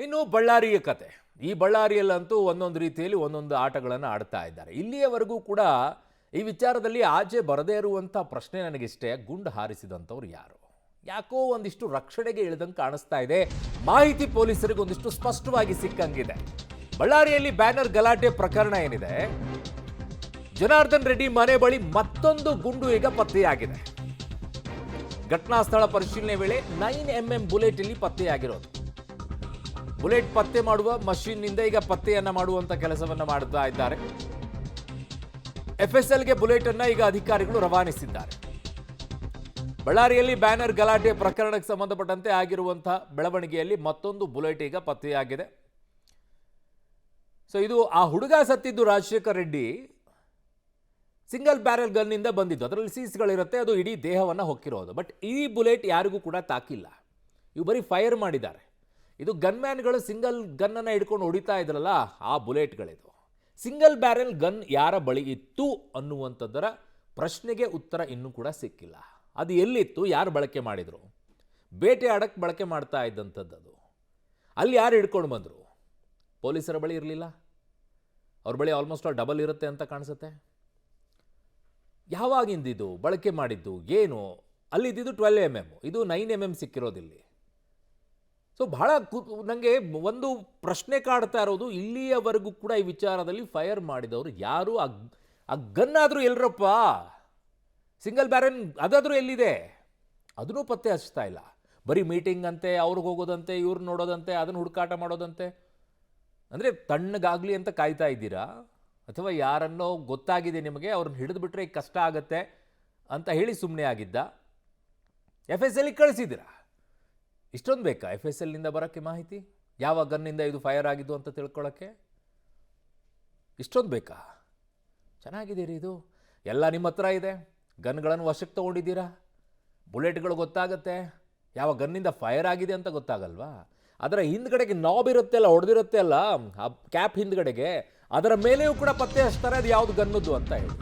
ಇನ್ನು ಬಳ್ಳಾರಿಯ ಕತೆ. ಈ ಬಳ್ಳಾರಿಯಲ್ಲಂತೂ ಒಂದೊಂದು ರೀತಿಯಲ್ಲಿ ಒಂದೊಂದು ಆಟಗಳನ್ನು ಆಡ್ತಾ ಇದ್ದಾರೆ. ಇಲ್ಲಿಯವರೆಗೂ ಕೂಡ ಈ ವಿಚಾರದಲ್ಲಿ ಆಚೆ ಬರದೇ ಇರುವಂಥ ಪ್ರಶ್ನೆ ನನಗಿಷ್ಟೇ, ಗುಂಡು ಹಾರಿಸಿದಂಥವ್ರು ಯಾರು? ಯಾಕೋ ಒಂದಿಷ್ಟು ರಕ್ಷಣೆಗೆ ಇಳಿದಂಗೆ ಕಾಣಿಸ್ತಾ ಇದೆ. ಮಾಹಿತಿ ಪೊಲೀಸರಿಗೆ ಒಂದಿಷ್ಟು ಸ್ಪಷ್ಟವಾಗಿ ಸಿಕ್ಕಂಗಿದೆ. ಬಳ್ಳಾರಿಯಲ್ಲಿ ಬ್ಯಾನರ್ ಗಲಾಟೆ ಪ್ರಕರಣ ಏನಿದೆ, ಜನಾರ್ದನ್ ರೆಡ್ಡಿ ಮನೆ ಬಳಿ ಮತ್ತೊಂದು ಗುಂಡು ಈಗ ಪತ್ತೆಯಾಗಿದೆ. ಘಟನಾ ಸ್ಥಳ ಪರಿಶೀಲನೆ ವೇಳೆ 9mm ಬುಲೆಟ್ ಇಲ್ಲಿ ಪತ್ತೆಯಾಗಿರೋದು. ಬುಲೆಟ್ ಪತ್ತೆ ಮಾಡುವ ಮಷೀನ್ನಿಂದ ಈಗ ಪತ್ತೆಯನ್ನ ಮಾಡುವಂತ ಕೆಲಸವನ್ನ ಮಾಡ್ತಾ ಇದ್ದಾರೆ. FSLಗೆ ಬುಲೆಟ್ ಅನ್ನ ಈಗ ಅಧಿಕಾರಿಗಳು ರವಾನಿಸಿದ್ದಾರೆ. ಬಳ್ಳಾರಿಯಲ್ಲಿ ಬ್ಯಾನರ್ ಗಲಾಟೆ ಪ್ರಕರಣಕ್ಕೆ ಸಂಬಂಧಪಟ್ಟಂತೆ ಆಗಿರುವಂತಹ ಬೆಳವಣಿಗೆಯಲ್ಲಿ ಮತ್ತೊಂದು ಬುಲೆಟ್ ಈಗ ಪತ್ತೆಯಾಗಿದೆ. ಸೊ ಇದು ಆ ಹುಡುಗ ಸತ್ತಿದ್ದು ರಾಜಶೇಖರ್ ರೆಡ್ಡಿ ಸಿಂಗಲ್ ಬ್ಯಾರೆಲ್ ಗನ್ನಿಂದ ಬಂದಿದ್ದು. ಅದರಲ್ಲಿ ಸೀಸ್ಗಳಿರುತ್ತೆ, ಅದು ಇಡೀ ದೇಹವನ್ನು ಹೊಕ್ಕಿರೋದು. ಬಟ್ ಈ ಬುಲೆಟ್ ಯಾರಿಗೂ ಕೂಡ ತಾಕಿಲ್ಲ. ಇವು ಬರೀ ಫೈರ್ ಮಾಡಿದ್ದಾರೆ. ಇದು ಗನ್ಮ್ಯಾನ್ಗಳು ಸಿಂಗಲ್ ಗನ್ನನ್ನು ಹಿಡ್ಕೊಂಡು ಹೊಡಿತಾ ಇದ್ರಲ್ಲ, ಆ ಬುಲೆಟ್ಗಳಿದು. ಸಿಂಗಲ್ ಬ್ಯಾರೆಲ್ ಗನ್ ಯಾರ ಬಳಿ ಇತ್ತು ಅನ್ನುವಂಥದ್ದರ ಪ್ರಶ್ನೆಗೆ ಉತ್ತರ ಇನ್ನೂ ಕೂಡ ಸಿಕ್ಕಿಲ್ಲ. ಅದು ಎಲ್ಲಿತ್ತು, ಯಾರು ಬಳಕೆ ಮಾಡಿದರು? ಬೇಟೆ ಆಡಕ್ಕೆ ಬಳಕೆ ಮಾಡ್ತಾ ಇದ್ದಂಥದ್ದು ಅದು. ಅಲ್ಲಿ ಯಾರು ಹಿಡ್ಕೊಂಡು ಬಂದರು? ಪೊಲೀಸರ ಬಳಿ ಇರಲಿಲ್ಲ. ಅವ್ರ ಬಳಿ ಆಲ್ಮೋಸ್ಟ್ ಡಬಲ್ ಇರುತ್ತೆ ಅಂತ ಕಾಣಿಸುತ್ತೆ. ಯಾವಾಗಿಂದಿದು ಬಳಕೆ ಮಾಡಿದ್ದು ಏನು? ಅಲ್ಲಿದ್ದು 12mm, ಇದು 9mm ಸಿಕ್ಕಿರೋದಿಲ್ಲಿ. ಸೊ ಬಹಳ ನನಗೆ ಒಂದು ಪ್ರಶ್ನೆ ಕಾಡ್ತಾ ಇರೋದು, ಇಲ್ಲಿಯವರೆಗೂ ಕೂಡ ಈ ವಿಚಾರದಲ್ಲಿ ಫೈರ್ ಮಾಡಿದವರು ಯಾರು? ಆ ಗನ್ನಾದರೂ ಎಲ್ಲರಪ್ಪ? ಸಿಂಗಲ್ ಬ್ಯಾರನ್ ಅದಾದರೂ ಎಲ್ಲಿದೆ? ಅದನ್ನೂ ಪತ್ತೆ ಹಚ್ತಾ ಇಲ್ಲ. ಬರೀ ಮೀಟಿಂಗ್ ಅಂತೆ, ಅವ್ರಿಗೆ ಹೋಗೋದಂತೆ, ಇವ್ರು ನೋಡೋದಂತೆ, ಅದನ್ನು ಹುಡುಕಾಟ ಮಾಡೋದಂತೆ. ಅಂದರೆ ತಣ್ಣಗಾಗಲಿ ಅಂತ ಕಾಯ್ತಾ ಇದ್ದೀರಾ? ಅಥವಾ ಯಾರನ್ನೋ ಗೊತ್ತಾಗಿದೆ ನಿಮಗೆ, ಅವ್ರನ್ನ ಹಿಡಿದು ಬಿಟ್ರೆ ಕಷ್ಟ ಆಗತ್ತೆ ಅಂತ ಹೇಳಿ ಸುಮ್ಮನೆ ಆಗಿದ್ದ? FSLಗೆ ಕಳಿಸಿದ್ದೀರಾ? ಇಷ್ಟೊಂದು ಬೇಕಾ FSLನಿಂದ ಬರೋಕ್ಕೆ ಮಾಹಿತಿ? ಯಾವ ಗನ್ನಿಂದ ಇದು ಫೈರ್ ಆಗಿದ್ದು ಅಂತ ತಿಳ್ಕೊಳ್ಳೋಕ್ಕೆ ಇಷ್ಟೊಂದು ಬೇಕಾ? ಚೆನ್ನಾಗಿದ್ದೀರಿ, ಇದು ಎಲ್ಲ ನಿಮ್ಮ ಹತ್ರ ಇದೆ. ಗನ್ಗಳನ್ನು ವಶಕ್ಕೆ ತೊಗೊಂಡಿದ್ದೀರಾ. ಬುಲೆಟ್ಗಳು ಗೊತ್ತಾಗತ್ತೆ, ಯಾವ ಗನ್ನಿಂದ ಫೈರ್ ಆಗಿದೆ ಅಂತ ಗೊತ್ತಾಗಲ್ವಾ? ಅದರ ಹಿಂದ್ಗಡೆಗೆ ನಾಬ್ ಇರುತ್ತೆ ಅಲ್ಲ, ಹೊಡೆದಿರುತ್ತೆ ಅಲ್ಲ, ಆ ಕ್ಯಾಪ್ ಹಿಂದ್ಗಡೆಗೆ, ಅದರ ಮೇಲೆಯೂ ಕೂಡ ಪತ್ತೆ ಹಚ್ತಾರೆ ಅದು ಯಾವುದು ಗನ್ನದ್ದು ಅಂತ ಹೇಳಿ.